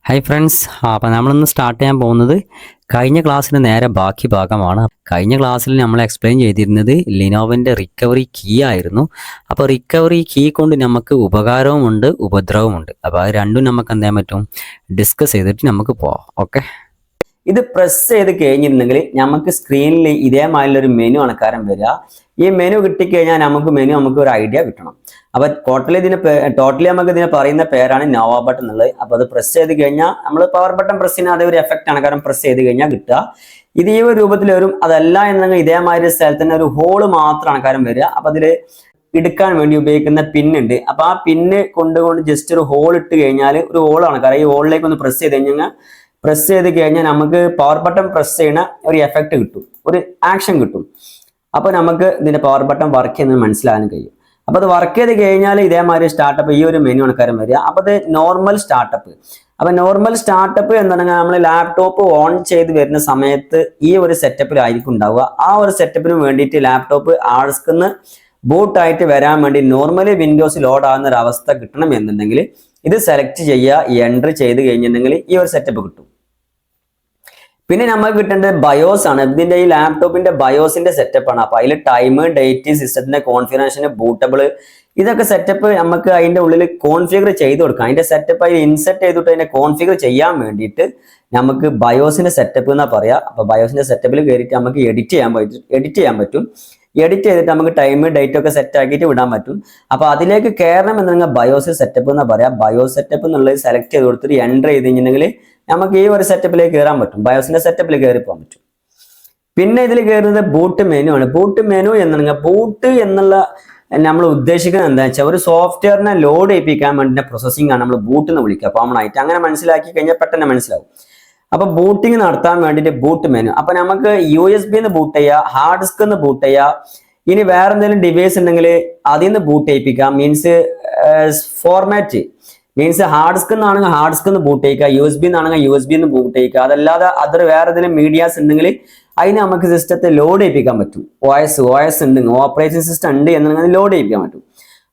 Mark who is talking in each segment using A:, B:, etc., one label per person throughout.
A: Hi friends, അപ്പോൾ നമ്മളിന്ന് start ചെയ്യാൻ പോകുന്നത് കഴിഞ്ഞ ക്ലാസ്സിന് നേരെ ബാക്കി ഭാഗമാണ്. കഴിഞ്ഞ ക്ലാസ്സിൽ നമ്മൾ എക്സ്പ്ലെയിൻ ചെയ്തിരുന്നത് ലിനോവോൻ്റെ റിക്കവറി കീ ആയിരുന്നു. അപ്പോൾ റിക്കവറി കീ കൊണ്ട് നമുക്ക് ഉപകാരവുമുണ്ട് ഉപദ്രവമുണ്ട്. അപ്പോൾ അത് രണ്ടും നമുക്ക് എന്ത് ചെയ്യാൻ പറ്റും, ഡിസ്കസ് ചെയ്തിട്ട് നമുക്ക് പോവാം. ഓക്കെ, ഇത് പ്രസ് ചെയ്ത് കഴിഞ്ഞിരുന്നെങ്കിൽ നമുക്ക് സ്ക്രീനിൽ ഇതേമാതിരിയൊരു മെനു ആണ് വരിക. ഈ മെനു കിട്ടിക്കഴിഞ്ഞാൽ നമുക്ക് ഒരു ഐഡിയ കിട്ടണം. അപ്പൊ ടോട്ടലി നമുക്ക് ഇതിനെ പറയുന്ന പേരാണ് നോവ ബട്ടൺ എന്നുള്ളത്. അപ്പൊ അത് പ്രസ് ചെയ്ത് കഴിഞ്ഞാൽ നമ്മൾ പവർ ബട്ടൺ പ്രസ് ചെയ്യുന്ന അതേ ഒരു എഫക്റ്റ് ആണ് കാരണം പ്രസ് ചെയ്ത് കഴിഞ്ഞാൽ കിട്ടുക. ഇത് ഈ ഒരു രൂപത്തിൽ വരും. അതല്ല എന്നെങ്കിൽ ഇതേമാതിരി സ്ഥലത്ത് തന്നെ ഒരു ഹോള് മാത്രമാണ് വരിക. അപ്പൊ അതിൽ എടുക്കാൻ വേണ്ടി ഉപയോഗിക്കുന്ന പിന്നുണ്ട്. അപ്പൊ ആ പിന്ന് കൊണ്ടുകൊണ്ട് ജസ്റ്റ് ഒരു ഹോൾ ഇട്ട് കഴിഞ്ഞാൽ ഒരു ഹോളാണ് കാരണം ഈ ഹോളിലേക്ക് ഒന്ന് പ്രസ് ചെയ്ത് കഴിഞ്ഞാൽ നമുക്ക് പവർ ബട്ടൺ പ്രസ് ചെയ്യുന്ന ഒരു എഫക്റ്റ് കിട്ടും, ഒരു ആക്ഷൻ കിട്ടും. അപ്പൊ നമുക്ക് ഇതിന്റെ പവർ ബട്ടൺ വർക്ക് ചെയ്യുന്നത് മനസ്സിലാകാൻ കഴിയും. അപ്പൊ അത് വർക്ക് ചെയ്ത് കഴിഞ്ഞാൽ ഇതേമാതിരി സ്റ്റാർട്ടപ്പ് ഈ ഒരു മെനു ആണ് വരിക. അപ്പൊ അത് നോർമൽ സ്റ്റാർട്ടപ്പ്. അപ്പൊ നോർമൽ സ്റ്റാർട്ടപ്പ് എന്താണെങ്കിൽ നമ്മൾ ലാപ്ടോപ്പ് ഓൺ ചെയ്ത് വരുന്ന സമയത്ത് ഈ ഒരു സെറ്റപ്പിലായിരിക്കും ഉണ്ടാവുക. ആ ഒരു സെറ്റപ്പിന് വേണ്ടിയിട്ട് ലാപ്ടോപ്പ് ആൾസ്കിന്ന് ബൂട്ടായിട്ട് വരാൻ വേണ്ടി നോർമലി വിൻഡോസ് ലോഡ് ആകുന്ന ഒരു അവസ്ഥ കിട്ടണം എന്നുണ്ടെങ്കിൽ ഇത് സെലക്ട് ചെയ്യുക, എൻട്രി ചെയ്ത് കഴിഞ്ഞിട്ടുണ്ടെങ്കിൽ ഈ ഒരു സെറ്റപ്പ് കിട്ടും. പിന്നെ നമുക്ക് കിട്ടേണ്ടത് ബയോസ് ആണ്. ഇതിന്റെ ഈ ലാപ്ടോപ്പിന്റെ ബയോസിന്റെ സെറ്റപ്പ് ആണ്. അപ്പൊ അതിൽ ടൈം, ഡേറ്റ്, സിസ്റ്റത്തിന്റെ കോൺഫിഗറേഷൻ, ബൂട്ടബിൾ, ഇതൊക്കെ സെറ്റപ്പ് നമുക്ക് അതിന്റെ ഉള്ളിൽ കോൺഫിഗർ ചെയ്ത് കൊടുക്കാം. അതിന്റെ സെറ്റപ്പ് അതിൽ ഇൻസെർട്ട് ചെയ്തിട്ട് അതിനെ കോൺഫിഗർ ചെയ്യാൻ വേണ്ടിയിട്ട് നമുക്ക് ബയോസിന്റെ സെറ്റപ്പ് എന്നാ പറയാ. അപ്പൊ ബയോസിന്റെ സെറ്റപ്പിൽ കയറിയിട്ട് നമുക്ക് എഡിറ്റ് ചെയ്യാൻ പറ്റും. എഡിറ്റ് ചെയ്തിട്ട് നമുക്ക് ടൈം, ഡേറ്റ് ഒക്കെ സെറ്റ് ആക്കിയിട്ട് വിടാൻ പറ്റും. അപ്പൊ അതിലേക്ക് കയറണം എന്നുണ്ടെങ്കിൽ ബയോസ് സെറ്റപ്പ് എന്നാ പറയാ. ബയോസ് സെറ്റപ്പ് എന്നുള്ളത് സെലക്ട് ചെയ്ത് കൊടുത്തിട്ട് എൻ്റർ ചെയ്ത് കഴിഞ്ഞിട്ടുണ്ടെങ്കിൽ നമുക്ക് ഈ ഒരു സെറ്റപ്പിലേക്ക് കയറാൻ പറ്റും, ബയോസിന്റെ സെറ്റപ്പിൽ കയറി പോകാൻ പറ്റും. പിന്നെ ഇതിൽ കയറുന്നത് ബൂട്ട് മെനു ആണ്. ബൂട്ട് മെനു എന്നുണ്ടെങ്കിൽ ബൂട്ട് എന്നുള്ള നമ്മൾ ഉദ്ദേശിക്കുന്നത് എന്താ വെച്ചാൽ ഒരു സോഫ്റ്റ്വെയറിനെ ലോഡ് ചെയ്യിപ്പിക്കാൻ വേണ്ടി പ്രോസസ്സിംഗ് ആണ് നമ്മൾ ബൂട്ട് എന്ന് വിളിക്കുക. കോമൺ ആയിട്ട് അങ്ങനെ മനസ്സിലാക്കി കഴിഞ്ഞാൽ പെട്ടെന്ന് മനസ്സിലാവും. അപ്പൊ ബൂട്ടിങ് നടത്താൻ വേണ്ടിയിട്ട് ബൂട്ട് മെനു. അപ്പൊ നമുക്ക് USB ബൂട്ട് ചെയ്യാം, ഹാർഡ് ഡിസ്ക് ബൂട്ട് ചെയ്യാം. ഇനി വേറെ എന്തെങ്കിലും ഡിവൈസ് ഉണ്ടെങ്കിൽ അതിൽ നിന്ന് ബൂട്ട് ചെയ്യിപ്പിക്കാം. Means format means hard disk എന്നാണെങ്കിൽ ഹാർഡ് ഡിസ്ക് ബൂട്ട് ചെയ്യിക്കുക, USB എന്നാണെങ്കിൽ USB ബൂട്ട് ചെയ്യിക്കുക. അതല്ലാതെ അതർ വേറെ ഏതെങ്കിലും മീഡിയാസ് ഉണ്ടെങ്കിൽ അതിന് നമുക്ക് സിസ്റ്റത്തെ ലോഡ് ചെയ്യിപ്പിക്കാൻ പറ്റും. OS ഉണ്ടെങ്കിൽ ഓപ്പറേറ്റിംഗ് സിസ്റ്റം ഉണ്ട് എന്നുണ്ടെങ്കിൽ ലോഡ് ചെയ്യിപ്പിക്കാൻ പറ്റും.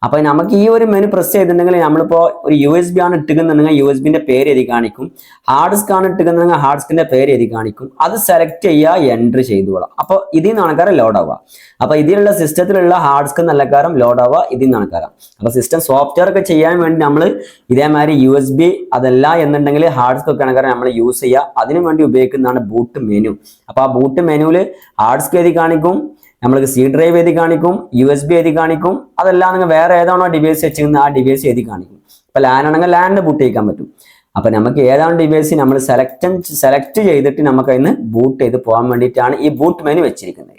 A: അപ്പൊ നമുക്ക് ഈ ഒരു മെനു പ്രസ് ചെയ്തിട്ടുണ്ടെങ്കിൽ നമ്മളിപ്പോ ഒരു USB ആണ് ഇട്ടുക്കുന്നുണ്ടെങ്കിൽ USB പേര് എഴുതി കാണിക്കും. ഹാർഡ് ഡിസ്ക് ആണ് ഇട്ടുക്കുന്നുണ്ടെങ്കിൽ ഹാർഡ് ഡിസ്കിന്റെ പേര് എഴുതി കാണിക്കും. അത് സെലക്ട് ചെയ്യുക, എൻട്രി ചെയ്തുകൊള്ളാം. അപ്പൊ ഇതിൽ നിന്നാണ് ലോഡ് ആവുക. അപ്പൊ ഇതിലുള്ള സിസ്റ്റത്തിലുള്ള ഹാർഡ് ഡിസ്ക് നല്ലക്കാരം ലോഡ് ആവുക, ഇതിൽ നിന്നാണ്. അപ്പൊ സിസ്റ്റം സോഫ്റ്റ്വെയർ ഒക്കെ ചെയ്യാൻ വേണ്ടി നമ്മൾ ഇതേമാതിരി USB അതല്ല എന്നുണ്ടെങ്കിൽ ഹാർഡ് ഡിസ്ക് ഒക്കെ ആണ് നമ്മൾ യൂസ് ചെയ്യുക. അതിനു വേണ്ടി ഉപയോഗിക്കുന്നതാണ് ബൂട്ട് മെനു. അപ്പൊ ആ ബൂട്ട് മെനുവിൽ ഹാർഡ് ഡിസ്ക് എഴുതി കാണിക്കും, നമ്മൾക്ക് C ഡ്രൈവ് എഴുതി കാണിക്കും, USB എഴുതി കാണിക്കും. അതല്ലാതെ നിങ്ങൾ വേറെ ഏതാണോ ഡിവൈസ് വെച്ചിരിക്കുന്നത് ആ ഡിവൈസ് എഴുതി കാണിക്കും. ഇപ്പൊ ലാൻ ആണെങ്കിൽ ലാനിന് ബൂട്ട് ചെയ്യിക്കാൻ പറ്റും. അപ്പൊ നമുക്ക് ഏതാണ് ഡിവൈസ് നമ്മൾ സെലക്ട് ചെയ്തിട്ട് നമുക്ക് അതിന് ബൂട്ട് ചെയ്ത് പോകാൻ വേണ്ടിയിട്ടാണ് ഈ ബൂട്ട് മെനു വെച്ചിരിക്കുന്നത്.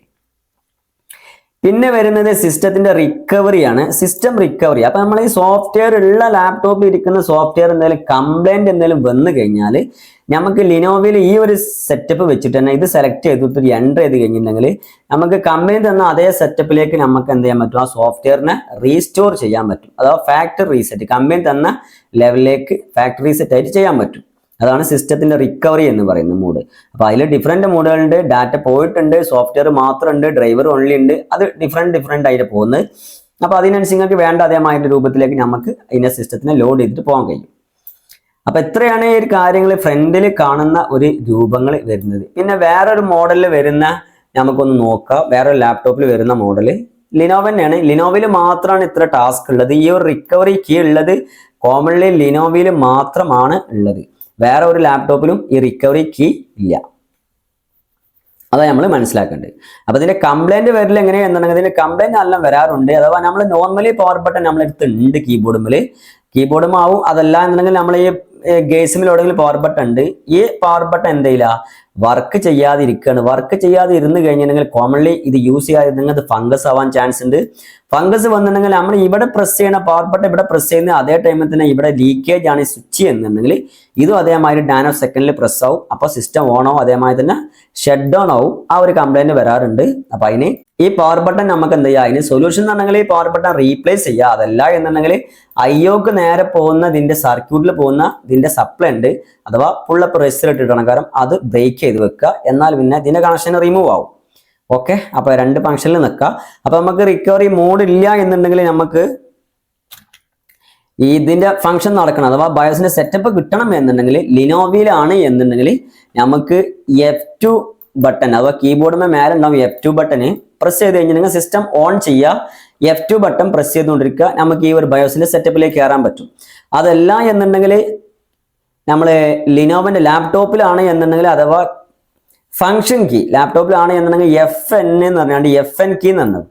A: പിന്നെ വരുന്നത് സിസ്റ്റത്തിന്റെ റിക്കവറിയാണ്. System recovery. അപ്പൊ നമ്മൾ ഈ സോഫ്റ്റ്വെയർ ഉള്ള ലാപ്ടോപ്പിൽ ഇരിക്കുന്ന സോഫ്റ്റ്വെയർ എന്തെങ്കിലും കംപ്ലൈന്റ് എന്തെങ്കിലും വന്നു കഴിഞ്ഞാൽ നമുക്ക് ലിനോവയിൽ ഈ ഒരു സെറ്റപ്പ് വെച്ചിട്ട് തന്നെ ഇത് സെലക്ട് ചെയ്തിട്ട് എൻ്റർ ചെയ്ത് കഴിഞ്ഞിട്ടുണ്ടെങ്കിൽ നമുക്ക് കമ്പനി തന്ന അതേ സെറ്റപ്പിലേക്ക് നമുക്ക് എന്ത് ചെയ്യാൻ പറ്റും, ആ സോഫ്റ്റ്വെയറിനെ റീസ്റ്റോർ ചെയ്യാൻ പറ്റും. അഥവാ ഫാക്ടറി റീസെറ്റ്, കമ്പനി തന്ന ലെവലിലേക്ക് ഫാക്ടറി റീസെറ്റ് ആയിട്ട് ചെയ്യാൻ പറ്റും. അതാണ് സിസ്റ്റത്തിന്റെ റിക്കവറി എന്ന് പറയുന്ന മോഡ്. അപ്പൊ അതിൽ ഡിഫറെന്റ് മോഡുകളുണ്ട്. ഡാറ്റ പോയിട്ടുണ്ട്, സോഫ്റ്റ്വെയർ മാത്രമുണ്ട്, ഡ്രൈവർ ഓൺലി ഉണ്ട്. അത് ഡിഫറെന്റ് ആയിട്ട് പോകുന്നത്. അപ്പൊ അതിനനുസരിച്ച് നിങ്ങൾക്ക് വേണ്ട അതേമാതിരി രൂപത്തിലേക്ക് നമുക്ക് അതിന്റെ സിസ്റ്റത്തിനെ ലോഡ് ചെയ്തിട്ട് പോകാൻ കഴിയും. അപ്പൊ എത്രയാണ് ഈ ഒരു കാര്യങ്ങൾ ഫ്രണ്ടിൽ കാണുന്ന ഒരു രൂപങ്ങൾ വരുന്നത്. പിന്നെ വേറൊരു മോഡലിൽ വരുന്ന നമുക്കൊന്ന് നോക്കാം. വേറൊരു ലാപ്ടോപ്പിൽ വരുന്ന മോഡല് ലിനോവോ തന്നെയാണ്. ലിനോവയിൽ മാത്രമാണ് ഇത്ര ടാസ്ക് ഉള്ളത്. ഈ ഒരു റിക്കവറി കീ ഉള്ളത് കോമൺലി ലിനോവയിൽ മാത്രമാണ് ഉള്ളത്. വേറെ ഒരു ലാപ്ടോപ്പിലും ഈ റിക്കവറി കീ ഇല്ല. അതാണ് നമ്മൾ മനസ്സിലാക്കേണ്ടത്. അപ്പൊ ഇതിന്റെ കംപ്ലൈന്റ് വരില്ല എങ്ങനെയാണെന്നുണ്ടെങ്കിൽ ഇതിന്റെ കംപ്ലൈന്റ് എല്ലാം വരാറുണ്ട്. അഥവാ നമ്മൾ നോർമലി പവർ ബട്ടൺ നമ്മളെടുത്തുണ്ട് കീബോർഡും ആവും. അതല്ല എന്നുണ്ടെങ്കിൽ നമ്മൾ ഈ ഗേസിൽ എവിടെയെങ്കിലും പവർ ബട്ടൺ ഉണ്ട്. ഈ പവർ ബട്ടൺ എന്തെയില്ല വർക്ക് ചെയ്യാതിരിക്കുകയാണ്. വർക്ക് ചെയ്യാതെ ഇരുന്ന് കഴിഞ്ഞിട്ടുണ്ടെങ്കിൽ കോമൺലി ഇത് യൂസ് ചെയ്യാതിരുന്നെങ്കിൽ അത് ഫംഗസ് ആവാൻ ചാൻസ് ഉണ്ട്. ഫംഗസ് വന്നിട്ടുണ്ടെങ്കിൽ നമ്മൾ ഇവിടെ പ്രസ് ചെയ്യണ പവർ ബട്ടൺ ഇവിടെ പ്രസ് ചെയ്യുന്ന അതേ ടൈമിൽ തന്നെ ഇവിടെ ലീക്കേജ് ആണ് സ്വിച്ച് എന്നുണ്ടെങ്കിൽ ഇതും അതേമാതിരി നാനോ സെക്കൻഡിൽ പ്രസ് ആവും. അപ്പൊ സിസ്റ്റം ഓൺ ആവും, അതേമാതിരി തന്നെ ഷട്ട് ഡൗൺ ആവും. ആ ഒരു കംപ്ലൈന്റ് വരാറുണ്ട്. അപ്പൊ അതിന് ഈ പവർ ബട്ടൺ നമുക്ക് എന്ത് ചെയ്യുക, അതിന് സൊല്യൂഷൻ എന്നുണ്ടെങ്കിൽ ഈ പവർ ബട്ടൺ റീപ്ലേസ് ചെയ്യുക. അതല്ല എന്നുണ്ടെങ്കിൽ IOക്ക് നേരെ പോകുന്ന ഇതിന്റെ സർക്യൂട്ടിൽ പോകുന്ന ഇതിന്റെ സപ്ലൈ ഉണ്ട്, അഥവാ പുള്ളപ്പ് റെസിസ്റ്റർ ഇട്ടിട്ടാണ് കാരണം അത് ബ്രേക്ക് ചെയ്ത് വെക്കുക. എന്നാൽ പിന്നെ ഇതിന്റെ കണക്ഷൻ റിമൂവ് ആവും. ഓക്കെ, അപ്പൊ രണ്ട് ഫംഗ്ഷനിൽ നിൽക്കുക. അപ്പൊ നമുക്ക് റിക്കവറി മോഡ് ഇല്ല എന്നുണ്ടെങ്കിൽ നമുക്ക് ഇതിന്റെ ഫംഗ്ഷൻ നടക്കണം, അഥവാ ബയോസിന്റെ സെറ്റപ്പ് കിട്ടണം എന്നുണ്ടെങ്കിൽ ലിനോവയിലാണ് എന്നുണ്ടെങ്കിൽ നമുക്ക് F2 ബട്ടൺ അഥവാ കീബോർഡിന് മേലെ ഉണ്ടാവും F2 ബട്ടൺ പ്രസ് ചെയ്ത് കഴിഞ്ഞിട്ടുണ്ടെങ്കിൽ സിസ്റ്റം ഓൺ ചെയ്യുക. F2 ബട്ടൺ പ്രസ് ചെയ്തുകൊണ്ടിരിക്കുക, നമുക്ക് ഈ ഒരു ബയോസിന്റെ സെറ്റപ്പിലേക്ക് കയറാൻ പറ്റും. അതല്ല എന്നുണ്ടെങ്കിൽ നമ്മൾ ലിനോവന്റെ ലാപ്ടോപ്പിലാണ് എന്നുണ്ടെങ്കിൽ അഥവാ ഫംഗ്ഷൻ കീ ലാപ്ടോപ്പിലാണ് എന്നുണ്ടെങ്കിൽ FN എന്ന് പറഞ്ഞാണ്ട് FN കീ എന്ന് പറഞ്ഞു,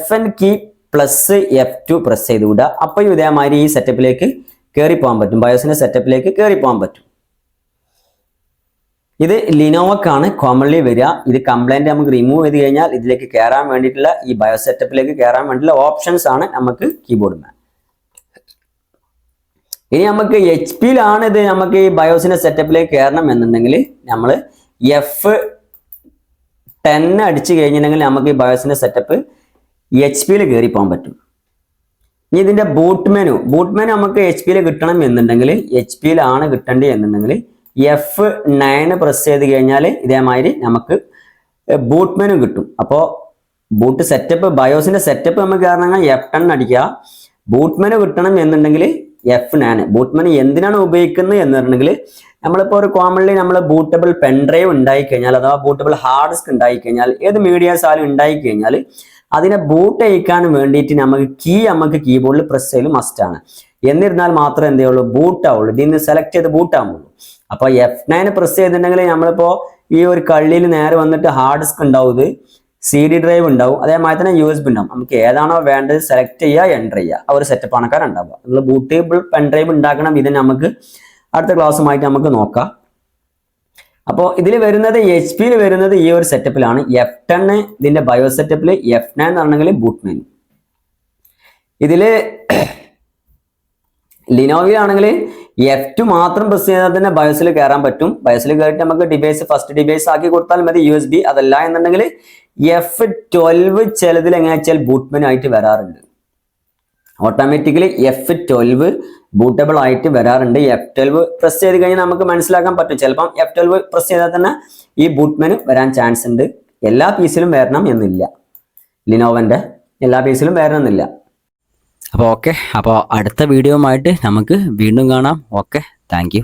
A: FN key plus F2 press ചെയ്ത് വിടുക. അപ്പോൾ ഇതേമാതിരി ഈ സെറ്റപ്പിലേക്ക് കയറി പോകാൻ പറ്റും, ബയോസിന്റെ സെറ്റപ്പിലേക്ക് കയറി പോകാൻ പറ്റും. ഇത് ലിനോവക്കാണ് കോമൺലി വരിക. ഇത് കംപ്ലൈന്റ് നമുക്ക് റിമൂവ് ചെയ്ത് കഴിഞ്ഞാൽ ഇതിലേക്ക് കയറാൻ വേണ്ടിയിട്ടുള്ള ഈ ബയോസ് സെറ്റപ്പിലേക്ക് കയറാൻ വേണ്ടിയിട്ടുള്ള ഓപ്ഷൻസ് ആണ് നമുക്ക് കീബോർഡിൽ. ഇനി നമുക്ക് HP-യിലാണ് ഇത് നമുക്ക് ഈ ബയോസിന്റെ സെറ്റപ്പിലേക്ക് കയറണം എന്നുണ്ടെങ്കിൽ നമ്മൾ F10 അടിച്ചു കഴിഞ്ഞിട്ടുണ്ടെങ്കിൽ നമുക്ക് ഈ ബയോസിന്റെ സെറ്റപ്പ് HP-യിൽ കയറി പോകാൻ പറ്റും. ഇനി ഇതിന്റെ ബൂട്ട് മെനു നമുക്ക് HP-യിൽ കിട്ടണം എന്നുണ്ടെങ്കിൽ HP-യിലാണ് കിട്ടേണ്ടത് എന്നുണ്ടെങ്കിൽ F9 പ്രസ് ചെയ്ത് കഴിഞ്ഞാൽ ഇതേമാതിരി നമുക്ക് ബൂട്ട് മെനു കിട്ടും. അപ്പോൾ ബൂട്ട് സെറ്റപ്പ് ബയോസിന്റെ സെറ്റപ്പ് നമുക്ക് കാരണം F10 അടിക്കുക. ബൂട്ട് മെനു കിട്ടണം എന്നുണ്ടെങ്കിൽ F9. ബൂട്ട് മെനു എന്തിനാണ് ഉപയോഗിക്കുന്നത് എന്ന് പറഞ്ഞിട്ടുണ്ടെങ്കിൽ നമ്മളിപ്പോൾ ഒരു കോമൺലി നമ്മൾ ബൂട്ടബിൾ പെൻഡ്രൈവ് ഉണ്ടായി കഴിഞ്ഞാൽ അഥവാ ബൂട്ടബിൾ ഹാർഡ് ഡിസ്ക് ഉണ്ടായി കഴിഞ്ഞാൽ ഏത് മീഡിയാസ് ആയാലും ഉണ്ടായി കഴിഞ്ഞാൽ അതിനെ ബൂട്ട് ചെയ്യിക്കാൻ വേണ്ടിയിട്ട് നമുക്ക് കീബോർഡിൽ പ്രസ് ചെയ്യൽ മസ്റ്റ് ആണ്. എന്നിരുന്നാൽ മാത്രമേ എന്ത് ചെയ്യുള്ളൂ, ബൂട്ട് ആവുള്ളൂ. ഇതിൽ നിന്ന് സെലക്ട് ചെയ്ത് ബൂട്ട് ആവുള്ളൂ. അപ്പോൾ F9 പ്രസ് ചെയ്തിട്ടുണ്ടെങ്കിൽ നമ്മളിപ്പോൾ ഈ ഒരു കള്ളിയിൽ നേരെ വന്നിട്ട് ഹാർഡ് ഡിസ്ക് ഉണ്ടാവും, CD ഡ്രൈവ് ഉണ്ടാവും, അതേമാതിരി തന്നെ USB ഉണ്ടാവും. നമുക്ക് ഏതാണോ വേണ്ടത് സെലക്ട് ചെയ്യുക, എൻ്റർ ചെയ്യുക. ആ ഒരു സെറ്റപ്പ് ആണ് ഉണ്ടാവുക. നമ്മൾ ബൂട്ടബിൾ പെൻഡ്രൈവ് ഉണ്ടാക്കണം. ഇത് നമുക്ക് അടുത്ത ക്ലാസ്സുമായിട്ട് നമുക്ക് നോക്കാം. അപ്പോൾ ഇതിൽ വരുന്നത് HP-യിൽ വരുന്നത് ഈ ഒരു സെറ്റപ്പിലാണ്. F10 ഇതിന്റെ ബയോ സെറ്റപ്പിൽ, F9 എന്ന് പറഞ്ഞെങ്കിൽ ബൂട്ട് മെനു. ഇതില് ലിനോവയിലാണെങ്കിൽ F2 മാത്രം പ്രസ് ചെയ്താൽ തന്നെ ബയോസിൽ കയറാൻ പറ്റും. ബയോസിൽ കയറിയിട്ട് നമുക്ക് ഡിവൈസ് ഫസ്റ്റ് ഡിവൈസ് ആക്കി കൊടുത്താൽ മതി USB. അതല്ല എന്നുണ്ടെങ്കിൽ F12 ചിലതിൽ എങ്ങനെ വെച്ചാൽ ബൂട്ട് മെനു ആയിട്ട് വരാറുണ്ട്. ഓട്ടോമാറ്റിക്കലി F12 ബൂട്ടബിൾ ആയിട്ട് വരാറുണ്ട്. F12 പ്രസ് ചെയ്ത് കഴിഞ്ഞാൽ നമുക്ക് മനസ്സിലാക്കാൻ പറ്റും. ചിലപ്പം F12 പ്രസ് ചെയ്താൽ തന്നെ ഈ ബൂട്ട് മെനു വരാൻ ചാൻസ് ഉണ്ട്. എല്ലാ പീസിലും വരണം എന്നില്ല, ലിനോവന്റെ എല്ലാ പീസിലും വരണം എന്നില്ല. അപ്പോൾ ഓക്കെ, അപ്പോൾ അടുത്ത വീഡിയോ ആയിട്ട് നമുക്ക് വീണ്ടും കാണാം. Okay, thank you.